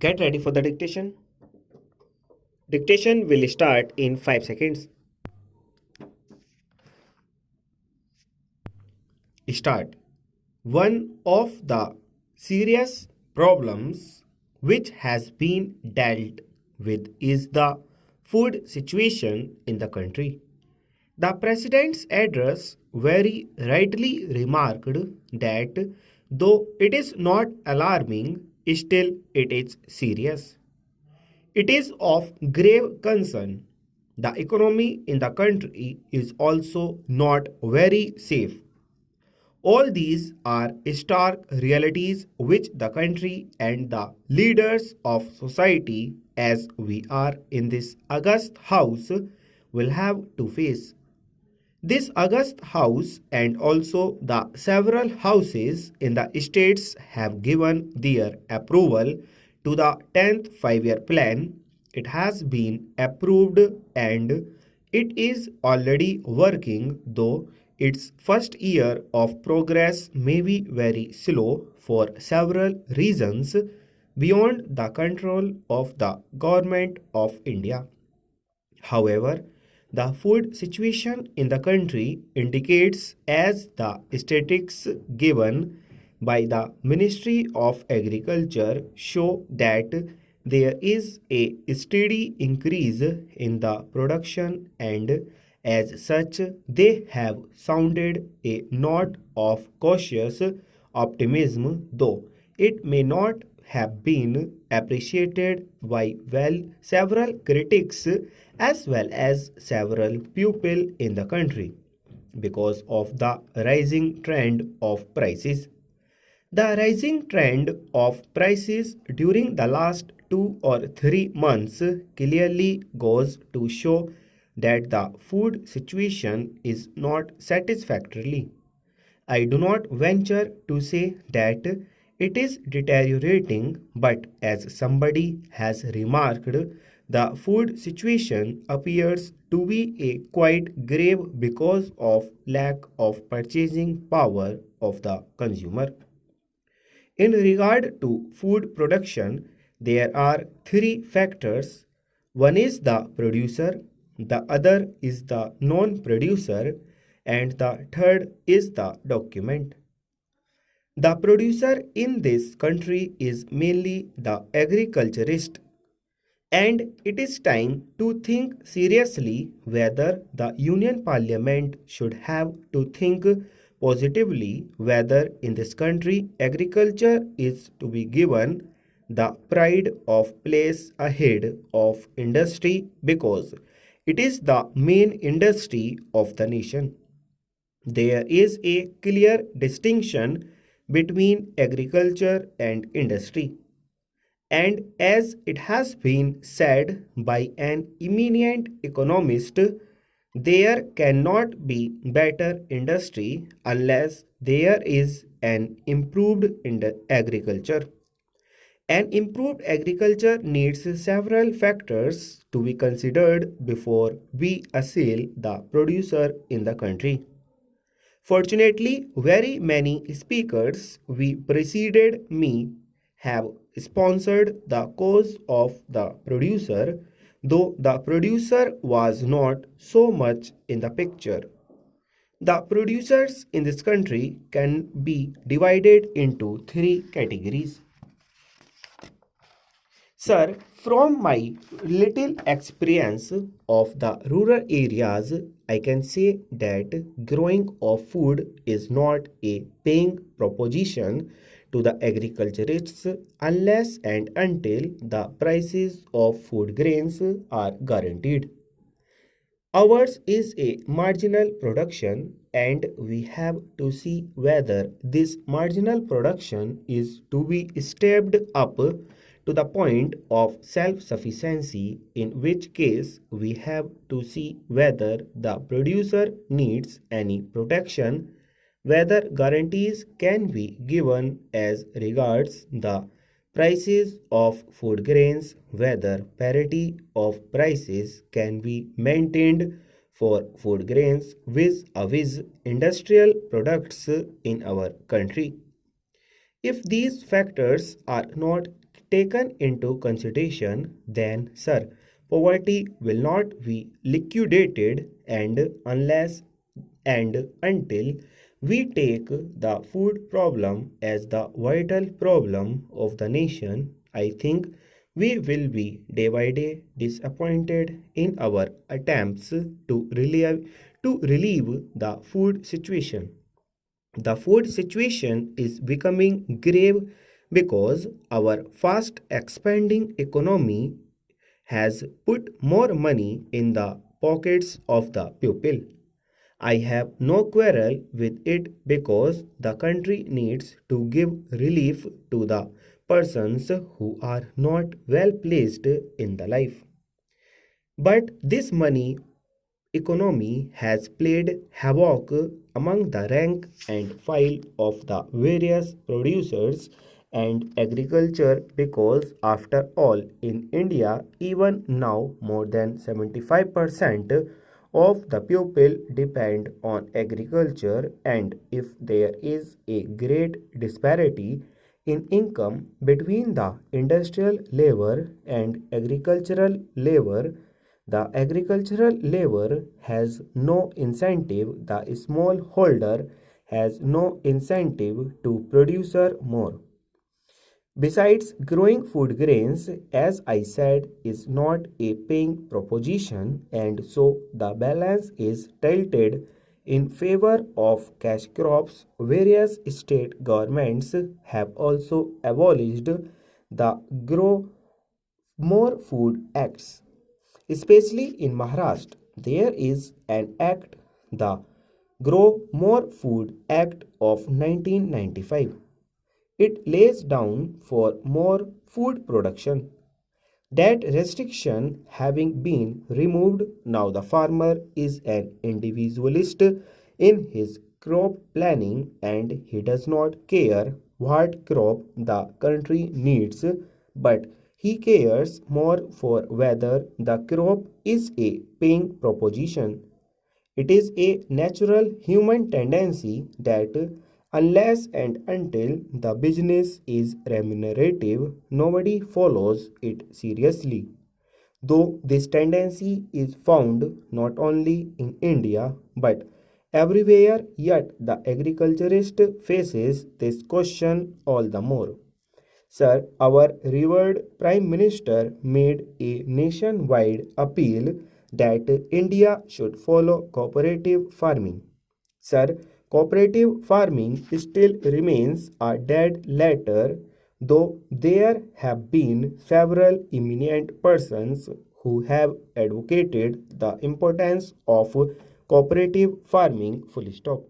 Get ready for the dictation. Dictation will start in 5 seconds. Start. One of the serious problems which has been dealt with is the food situation in the country. The President's address very rightly remarked that though it is not alarming, still it is serious. It is of grave concern. The economy in the country is also not very safe. All these are stark realities which the country and the leaders of society, as we are in this august house, will have to face. This august house and also the several houses in the states have given their approval to the 10th 5-year plan. It has been approved and it is already working, though its first year of progress may be very slow for several reasons beyond the control of the government of India. However, the food situation in the country indicates, as the statistics given by the Ministry of Agriculture show, that there is a steady increase in the production, and as such they have sounded a note of cautious optimism, though it may not have been appreciated by several critics as well as several people in the country because of the rising trend of prices. The rising trend of prices during the last 2 or 3 months clearly goes to show that the food situation is not satisfactory. I do not venture to say that it is deteriorating, but as somebody has remarked, the food situation appears to be a quite grave because of lack of purchasing power of the consumer. In regard to food production, there are three factors. One is the producer, the other is the non producer, and the third is the document. The producer in this country is mainly the agriculturist, and it is time to think seriously whether the Union Parliament should have to think positively whether in this country agriculture is to be given the pride of place ahead of industry because it is the main industry of the nation. There is a clear distinction between agriculture and industry. And as it has been said by an eminent economist, there cannot be better industry unless there is an improved agriculture. An improved agriculture needs several factors to be considered before we assail the producer in the country. Fortunately, very many speakers we preceded me have sponsored the cause of the producer, though the producer was not so much in the picture. The producers in this country can be divided into three categories. Sir, from my little experience of the rural areas, I can say that growing of food is not a paying proposition to the agriculturists unless and until the prices of food grains are guaranteed. Ours is a marginal production, and we have to see whether this marginal production is to be stepped up to the point of self sufficiency, in which case we have to see whether the producer needs any protection, whether guarantees can be given as regards the prices of food grains, whether parity of prices can be maintained for food grains vis-a-vis industrial products in our country. If these factors are not taken into consideration, then, sir, poverty will not be liquidated, and unless and until we take the food problem as the vital problem of the nation, I think we will be day by day disappointed in our attempts to relieve the food situation. The food situation is becoming grave because our fast expanding economy has put more money in the pockets of the people. I have no quarrel with it because the country needs to give relief to the persons who are not well placed in the life. But this money economy has played havoc among the rank and file of the various producers and agriculture because after all in India even now more than 75% of the people depend on agriculture, and if there is a great disparity in income between the industrial labor and agricultural labor, the agricultural labor has no incentive, the smallholder has no incentive to produce more. Besides, growing food grains, as I said, is not a paying proposition, and so the balance is tilted in favor of cash crops. Various state governments have also abolished the Grow More Food Acts. Especially in Maharashtra, there is an act, the Grow More Food Act of 1995. It lays down for more food production. That restriction having been removed, now the farmer is an individualist in his crop planning and he does not care what crop the country needs, but he cares more for whether the crop is a paying proposition. It is a natural human tendency that unless and until the business is remunerative, nobody follows it seriously. Though this tendency is found not only in India but everywhere, yet the agriculturist faces this question all the more. Sir, our revered Prime Minister made a nationwide appeal that India should follow cooperative farming. Sir, cooperative farming still remains a dead letter, though there have been several eminent persons who have advocated the importance of cooperative farming. Full stop.